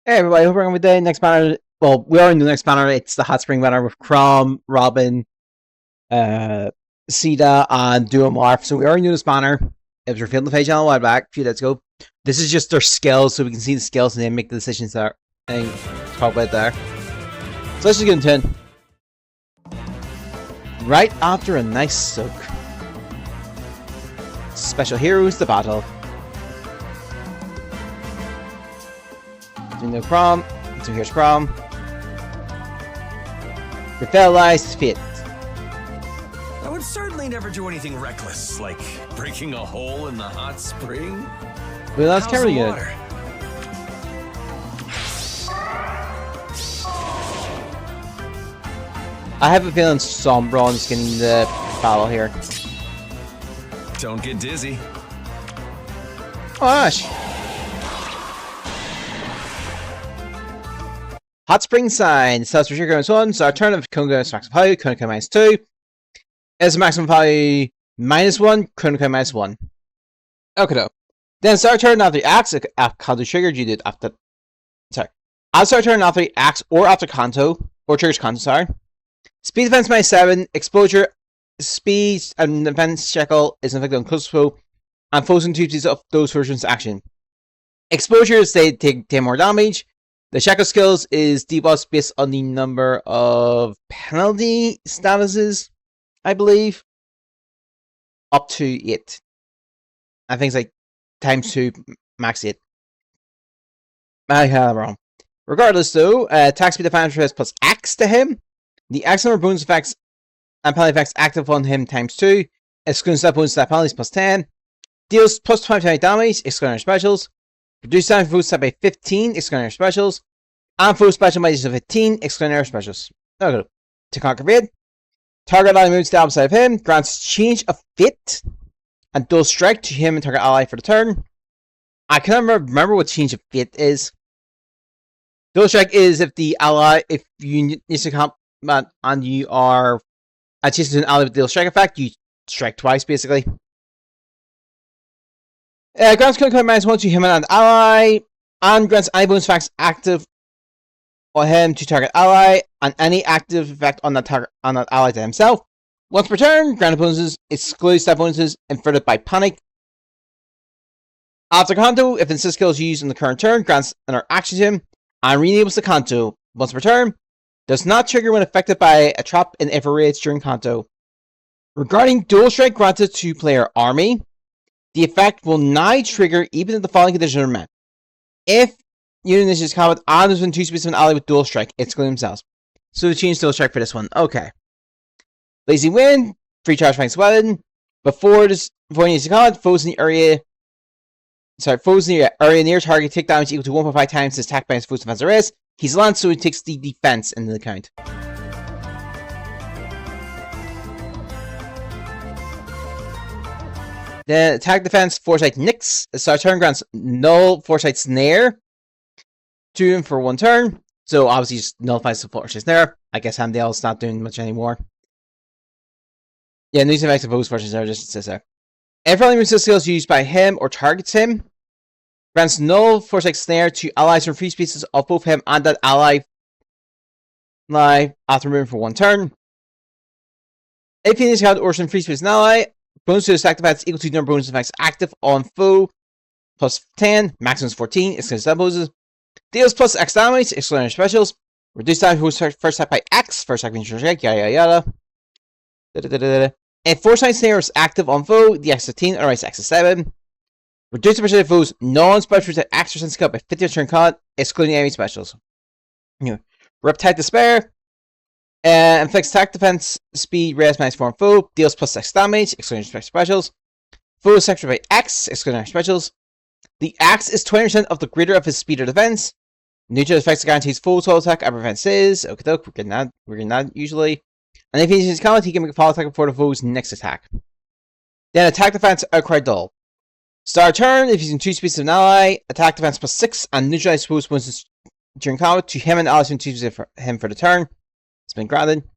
Hey everybody, hope we're going with the next banner. Well, we are in the next banner. It's the Hot Spring banner with Chrom, Robin, Sita, and Duo Morph. So we are in this banner. It was revealed on the page on a while back, a few days ago. This is just their skills, so we can see the skills and then make the decisions there. And talk about there. So let's just get into it. Right after a nice soak. Special Heroes, the battle. No Chrom, so here's Chrom. Revitalized Fit. I would certainly never do anything reckless, like breaking a hole in the hot spring. Well, that's kind of really good. I have a feeling Sombron's getting the battle here. Don't get dizzy. Oh, gosh. Hot Spring Sign. Starts with Sugar -1, so our turn of Kunga is maximum value, Kunga -2. Is maximum value -1, Kunga -1. Okay, though. Then start turn after the axe, Kanto triggered, you did after. Sorry. I'll start turn after the axe or after Kanto, or triggers Kanto, sorry. Speed defense -7, exposure, speed, and defense shackle is inflicted on close foe, and foes and duties of those versions action. Exposures, they take 10 more damage. The shackle skills is debuffs based on the number of penalty statuses, I believe. Up to 8. I think it's like ×2, max 8. I have it wrong. Regardless though, attack speed advantage plus axe to him. The axe number bonus effects and penalty effects active on him ×2. Excluding stat bonus stat penalties plus 10. Deals plus 20 damage, excluding specials. Reduce damage food stat by 15, excluding air specials. And food special by 15, excluding air specials. Okay. To conquer Fate. Target ally moves the opposite of him. Grants change of fit. And dual strike to him and target ally for the turn. I cannot remember what change of fit is. Dual strike is if the ally, if you need to combat and you are adjacent to an ally with dual strike effect, you strike twice basically. Grants Kunga -1 to him and an ally, and grants any bonus effects active on him to target ally, and any active effect on that ally to himself. Once per turn, granted bonuses excludes stat bonuses inverted by panic. After Kanto, if the insist skill is used in the current turn, grants another action to him, and re-enables the Kanto once per turn. Does not trigger when affected by a trap in every raids during Kanto. Regarding dual strike granted to player army, the effect will now trigger even if the following conditions are met. If unit is combat and there's been 2 speeds of an ally with dual strike, exclude themselves. So we change dual strike for this one. Okay. Lazy Wind, free charge flanks weapon. Before you use the combat, foes in the area near target take damage equal to 1.5 times his attack by his foes defense arrest. He's lance, so he takes the defense into account. Then attack defense, Foresight Nix. Start turn grants null Foresight Snare to him for 1 turn. So obviously just nullifies the Foresight Snare. I guess Hamdale's not doing much anymore. Yeah, these effects of both Foresight Snare just says there. Every friendly move skills used by him or targets him grants null Foresight Snare to allies from free spaces of both him and that ally live after moving for 1 turn. If he needs to count or some free space an ally, bonus to attack defense equal to the number of bonus effects active on foe plus 10, maximum is 14, excluding stat bonuses. Deals plus X damage, excluding specials. Reduce damage first attack by X, first attack being yada yada yada. If Foresight Snare is active on foe, the X is 15, otherwise X is 7. Reduce the percentage of foes non-special to X percent skill by 50 turn combat, excluding enemy specials. Reptide Despair. Inflicts attack defense speed raise -4 on foe, deals plus 6 damage, excluding specials. Foe is sectored by X, excluding specials. The X is 20% of the greater of his speed or defense. Neutral effects guarantees full total attack and defenses. Okay, doke, we're getting that usually. And if he uses his combat, he can make a follow attack before the foe's next attack. Then attack defense outcry dull. Start turn, if using 2 speeds of an ally, attack defense plus 6 and neutralize foe's bonuses during combat to him and allies from 2 speeds for him for the turn. It's been granted.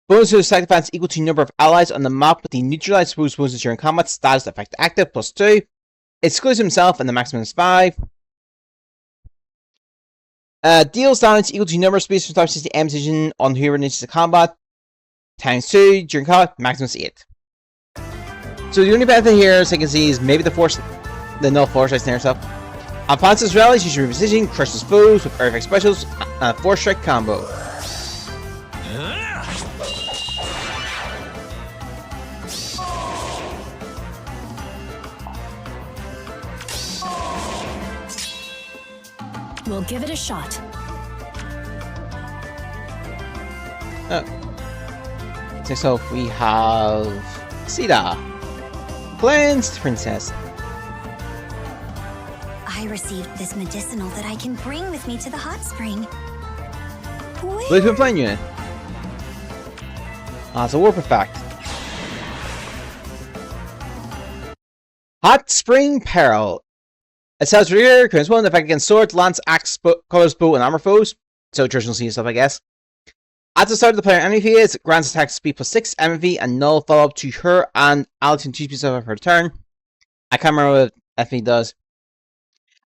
Bonus to attack defense equal to number of allies on the map with the neutralized foe's bonuses during combat. Status effect active plus 2. Excludes himself and the maximum is 5. Deals damage equal to number of space from top 60 M decision on whoever initiates the combat. Times 2 during combat, maximum is 8. So the only benefit here, as I can see, is maybe the null force I snare herself. On Panzer's rallies, you should reposition, crushes foes with Earthquake specials, and a 4-strike combo. We'll give it a shot. Next up, we have Sita, Cleansed Princess. I received this medicinal that I can bring with me to the hot spring. What have you been playing unit? It's a warp effect. Hot Spring Peril. It says rear, currents 1, effect against sword, lance, axe, colors, bow, and armor foes. So traditional C stuff, I guess. At the start of the player enemy phase, grants attack speed plus 6, MV, and null follow up to her and Alton 2 speeds of her turn. I can't remember what FV does.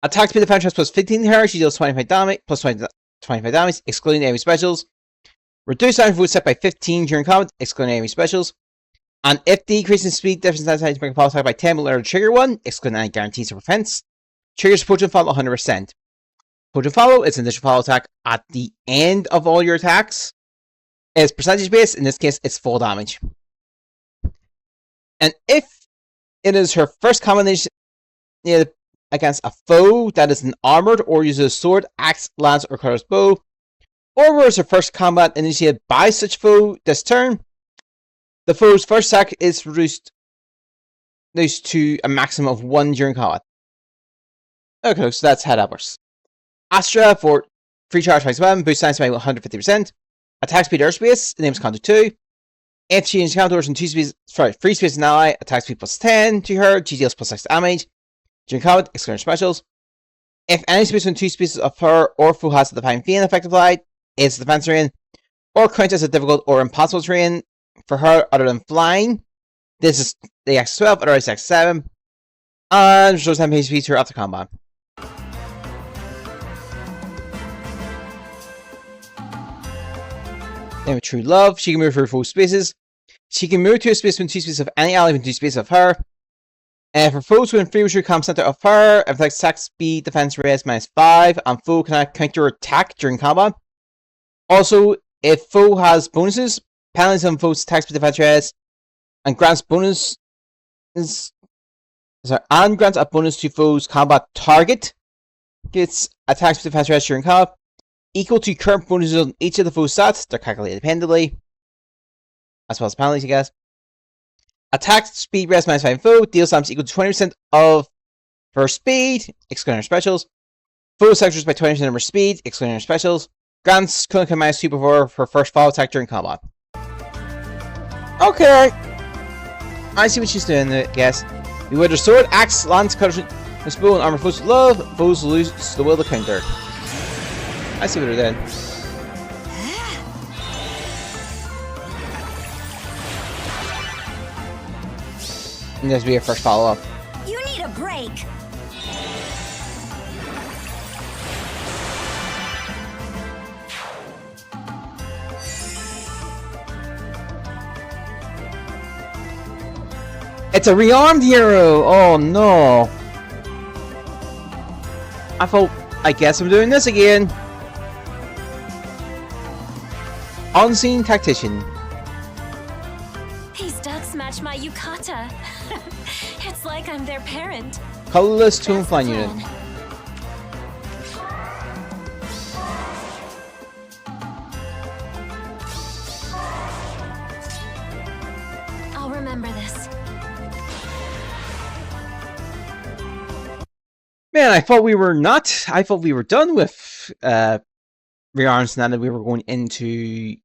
Attack speed defense plus 15 to her, she deals 25 damage, plus 25 damage, excluding enemy specials. Reduce damage food set by 15 during combat, excluding enemy specials. And if decreasing speed, defense attack to make a follow attack by 10 will let her trigger one, excluding any guarantees of defense. Triggers Potion Follow 100%. Potion Follow is an initial follow attack at the end of all your attacks. It's percentage based, in this case, it's full damage. And if it is her first combination against a foe that is an armored or uses a sword, axe, lance, or cutters bow, or was her first combat initiated by such foe this turn, the foe's first attack is reduced to a maximum of 1 during combat. Okay, so that's how that works. Astra for free charge by 7, boost science by 150%. Attack speed airspace, names counter 2. If she encounters in 2 space, free space an ally, attack speed plus 10 to her, she deals plus 6 damage. During combat, excluding specials. If any space in 2 spaces of her or foe has a Divine Fiend effect applied, it's a defense terrain, or counts as a difficult or impossible terrain for her other than flying. This is the X12, otherwise X7. And restores 10 HP to her after combat. Then with True Love, she can move her 4 spaces. She can move to a space within 2 spaces of any ally within 2 spaces of her. And for foes within 3 which comm center of her, if attack speed defense raise -5, and foe cannot counter attack during combat. Also, if foe has bonuses, penalties on foe's attack speed defense raise, and grants a bonus to foe's combat target. Gets attack speed defense raise during combat, equal to current bonuses on each of the foe's stats. They're calculated independently, as well as penalties, I guess. Attack speed rest -5 foe, deals damage equal to 20% of her speed, excluding her specials. Foe sectors by 20% of her speed, excluding her specials. Grants Kunika -2 before her first follow attack during combat. Okay, I see what she's doing, I guess. We with her sword, axe, lance, cutter, bow, and armor foes with love, foes lose the will to counter. I see what they're doing. And this will be your first follow-up. You need a break. It's a rearmed hero! Oh no! I guess I'm doing this again. Unseen Tactician. These ducks match my yukata. It's like I'm their parent. Colorless Tomb That's the Flying Unit. plan. I'll remember this. Man, I thought we were not. I thought we were done with rearms now that we were going into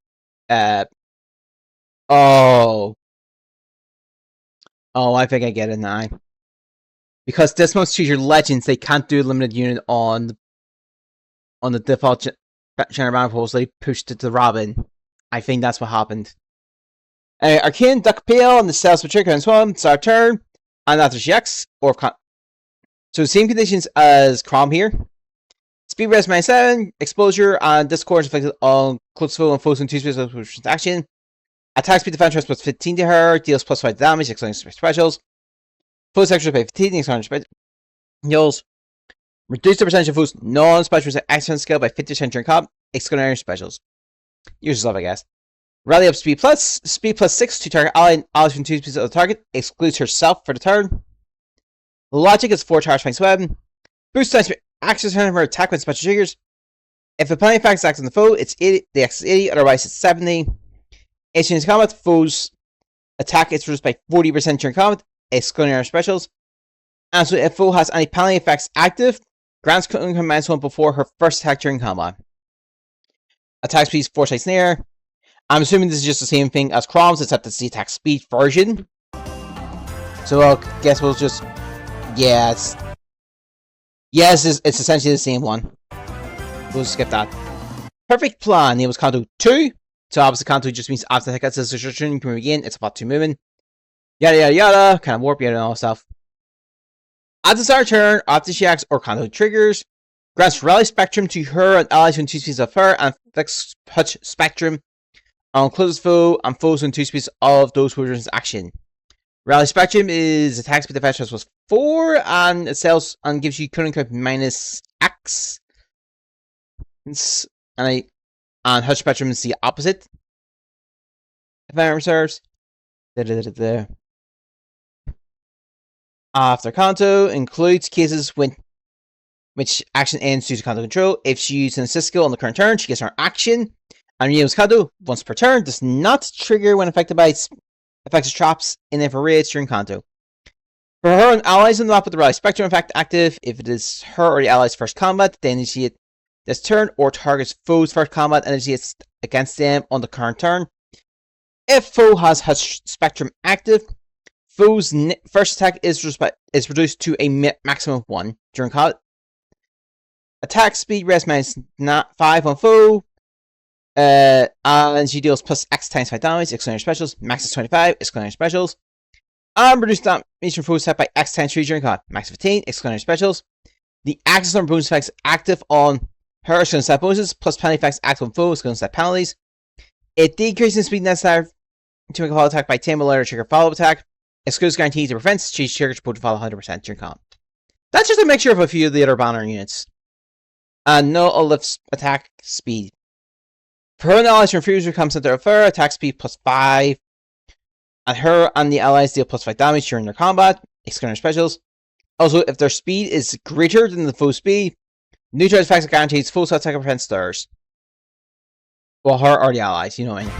oh, I think I get it now. Because this must choose your legends, they can't do a limited unit on the default general manifold, so they pushed it to Robin. I think that's what happened. Arcane Duck Pale and the Cells with Trigger and Swam, start turn, and after she X, or so same conditions as Crom here. Speed res -7, exposure and discord is affected on close foe and foes in 2 spaces of action. Attack speed defense plus 15 to her, deals plus 5 damage, excluding specials. Foes extra by 15, excluding specials. Reduce the percentage of foes non-specials action skill by 50% during combat, excluding specials. Use stuff, I guess. Rally up speed plus 6 to target ally and allies from 2 spaces of the target, excludes herself for the turn. Logic is 4 charge points weapon. Boost time access turn for attack when special triggers. If a penalty effect acts on the foe, it's 80, the X is 80, otherwise it's 70. If in combat, foes attack is reduced by 40% during combat, excluding our specials. And so if foe has any penalty effects active, grants -1 before her first attack during combat. Attack speed is 4 sides near. I'm assuming this is just the same thing as Crom's, except it's the attack speed version. So I guess we'll just... Yeah, it's essentially the same one. We'll skip that. Perfect plan. It was Kanto 2. So obviously Kanto just means after the gets this destruction, you can move again. It's about 2 movement. Yada yada yada. Kind of warp, yada and all that stuff. At the start of turn, after she acts or Kanto triggers, grants Rally Spectrum to her and allies within 2 spaces of her, and fixed Touch Spectrum on closest foe and foes within 2 spaces of those who's action. Rally Spectrum is attack speed defense plus 4, and it sells and gives you current count -X. And Touch Spectrum is the opposite, if memory serves. After Kanto includes cases when which action ends due to Kanto control. If she uses an assist skill on the current turn, she gets her action. And renews Kanto once per turn. Does not trigger when affected by effects traps in infrared during Kanto. For her and allies in the map with the Rally Spectrum effect active, if it is her or the allies' first combat, they initiate this turn or targets foe's first combat and initiates against them on the current turn. If foe has Spectrum active, foe's first attack is reduced to a maximum of 1 during combat. Attack speed rest -5 on foe. And she deals plus X times 5 damage, excluding specials. Max is 25, excluding specials. And reduce damage from foes set by X times 3 during combat. Max 15, excluding specials. The access on bonus effects active on her is going to set bonuses, plus penalty effects active on foes is going to set penalties. It decreases the speed necessary to make a follow attack by 10 will let her trigger follow attack. Excludes guarantees to prevent she triggers to follow 100% during combat. That's just a mixture of a few of the other banner units. And no uplift attack speed. For her and allies from Fuser comes into her attack speed plus 5. And her and the allies deal plus 5 damage during their combat, excluding specials. Also, if their speed is greater than the foe speed, neutral effects guarantees full attack and prevent stirs. Well, her or the allies, you know what I mean.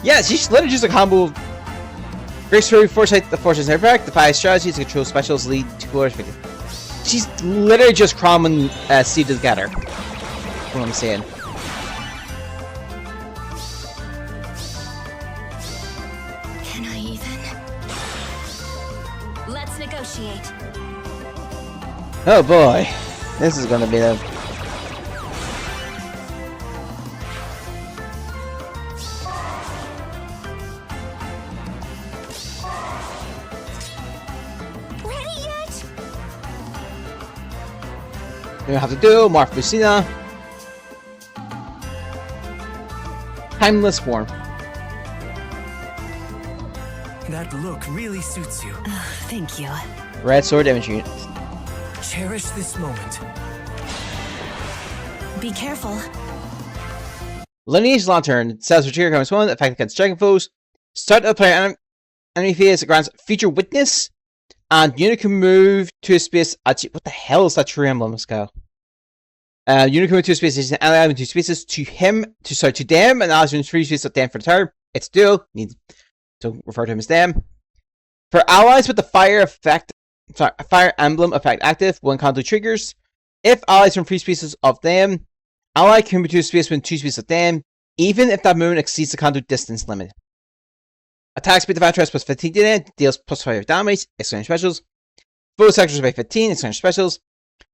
Yeah, she's literally just a combo. Breaks through foresight, the forces effect, the 5 strategies to control specials lead to cooler effective. She's literally just Crom and Steve together. What I'm saying. Can I even? Let's negotiate. Oh boy, this is gonna be the. Ready yet? We have to do Morph Lucina. Timeless form. That look really suits you. Thank you. Red sword damage unit. Cherish this moment. Be careful. Lineage Lantern. Cells for trigger comes 1, effect against striking foes. Start of the player enemy phase grants feature witness. And unit can move to a space. What the hell is that Fire Emblem? Let's go. Unit can move to a space and ally in 2 spaces to them, and allies in 3 spaces of them for the turn. It's dual. Need to refer to him as them. For allies with the Fire Emblem effect active, when Kanto triggers, if allies from 3 spaces of them, ally can move to a space within 2 spaces of them, even if that movement exceeds the Kanto distance limit. Attack speed defense plus 15 to them, deals plus 5 damage, excluding specials. Foe sectors by 15, excluding specials.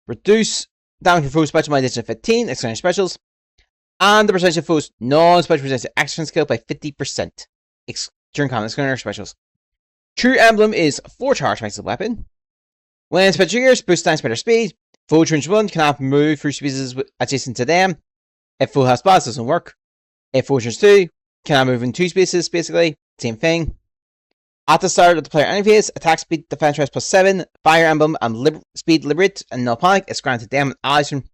Reduce damage from foes special by addition of 15, excluding specials. And the percentage of foes non-special resistance to action skill by 50%, during combat, excluding specials. True Emblem is 4 charge makes the weapon. When special triggers, boost time spider speed. Full range 1 cannot move through spaces adjacent to them. If full health spots, doesn't work. If full range 2 cannot move in 2 spaces, basically. Same thing. At the start of the player enemy phase, attack speed defense rest +7, Fire Emblem and speed Liberate and No Panic is granted them and allies from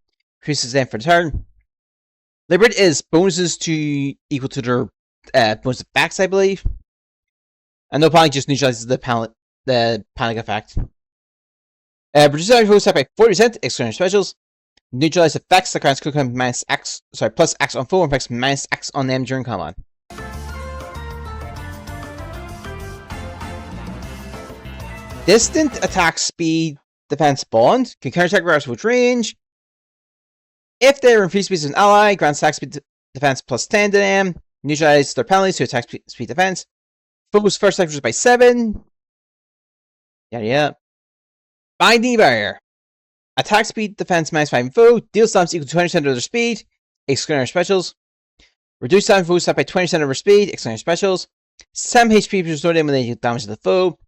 increases them for the turn. Liberate is bonuses to equal to their bonus backs, I believe. And No Panic just neutralizes the panic effect. Reduce damage roll set by 40%, excluding specials. Neutralize effects that grants Cocoon plus X on foe and effects minus X on them during combat. Distant attack speed defense bond can counterattack regardless of which range. If they're in free space with an ally, grants attack speed defense +10 to them. Neutralize their penalties to attack speed defense. Foes first attack by 7. Yeah. Binding barrier. Attack speed defense -5 in foe. Deal stamps equal to 20% of their speed, excluding their specials. Reduce damage foes by 20% of their speed, excluding their specials. 7 HP per restore them when they deal damage to the foe.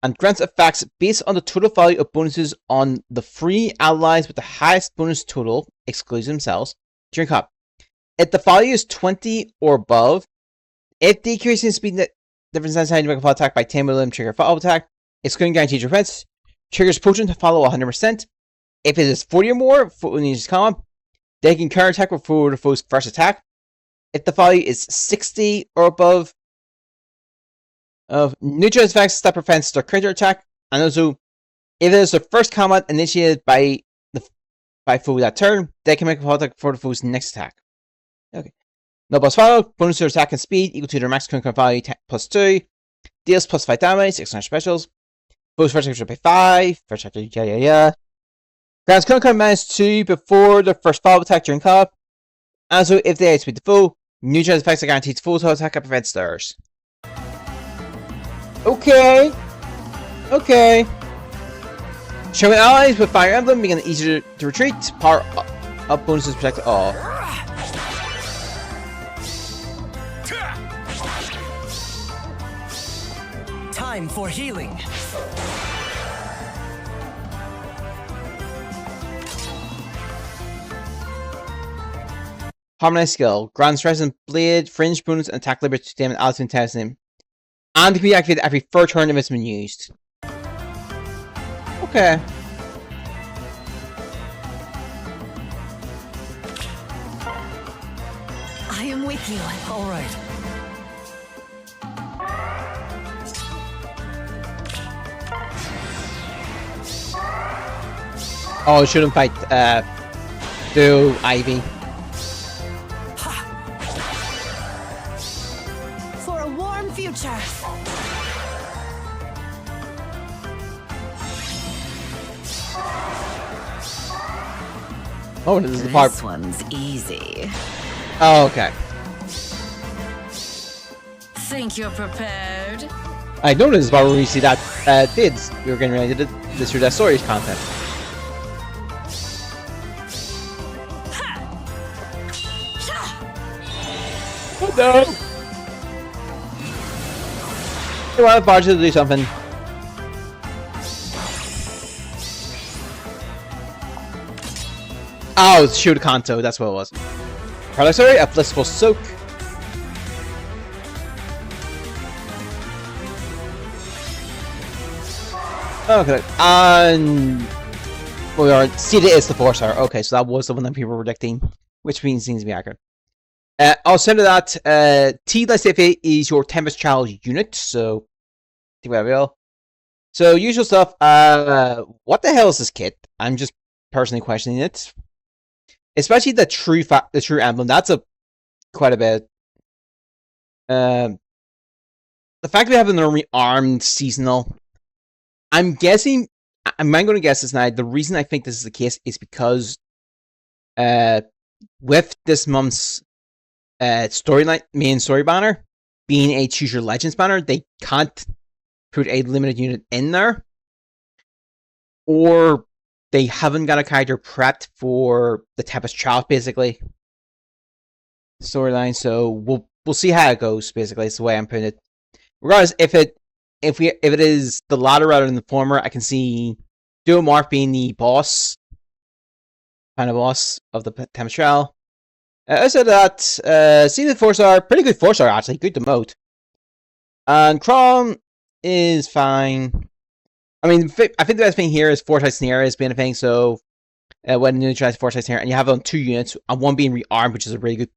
And grants effects based on the total value of bonuses on the free allies with the highest bonus total, excludes themselves, during combat. If the value is 20 or above, if decreasing speed difference inside to make a follow attack by 10 will trigger follow attack, excluding guaranteed defense, triggers potion to follow 100%. If it is 40 or more, foe needs combat, they can counter attack before the foe's first attack. If the value is 60 or above, of neutralize effects that prevents their counter attack, and also if it is the first combat initiated by foe that turn, they can make a follow attack for the foe's next attack. Okay. No boss follow, bonus to attack and speed equal to their max current value +2, deals +5 damage, excluding specials. Foe's first attack by 5, first attack, grants current -2 before their first follow attack during combat. Also, if they outspeed the foe, neutralize effects that guarantees full auto attack and prevents theirs. Okay. Showing allies with Fire Emblem, making it easier to retreat. Power up bonuses protect all. Time for healing. Harmonized skill. Grants Resonant Blade, Fringe bonus, and attack liberty to damage allies in testing. And can be activated every 3rd turn if it's been used. Okay. I am with you. All right. Oh, I shouldn't fight, do Ivy. For a warm future. Oh, this is the part. This one's easy. Oh, okay. Think you're prepared? I know this is part where we see that, bids. We were getting ready to do this through that stories content. Oh no! You want Barge to do something? Oh, it's shoot Kanto, that's what it was. Parallax Area, a blissful soak. Okay, and we are Sita is the 4-star. Okay, so that was the one that people were predicting, which means seems to be accurate. Also to that, T Lysife is your Tempest Child unit, so think about it real. So usual stuff. What the hell is this kit? I'm just personally questioning it. Especially the true emblem, that's quite a bit. The fact we have an army armed seasonal, I'm guessing. I'm going to guess this now. The reason I think this is the case is because, with this month's storyline main story banner being a Choose Your Legends banner, they can't put a limited unit in there, or they haven't got a character prepped for the Tempest Child, basically storyline. So we'll see how it goes. Basically, it's the way I'm putting it. Regardless, if it is the latter rather than the former, I can see Duo Mark being the boss final boss of the Temestral. I said that Season 4-star, pretty good 4-star actually, good to moat. And Crom is fine. I mean, I think the best thing here is Foresight Snare has been a thing, so when you neutralize Foresight Snare, and you have it on 2 units, and one being rearmed, which is a really good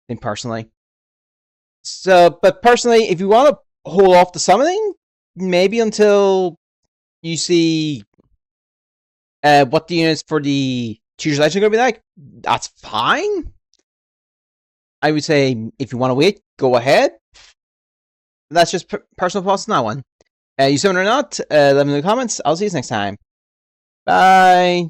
thing personally. So, but personally, if you want to hold off the summoning, maybe until you see what the units for the Choose Legend are going to be like, that's fine. I would say if you want to wait, go ahead. That's just personal thoughts on that one. You summon or not, let me know in the comments. I'll see you next time. Bye.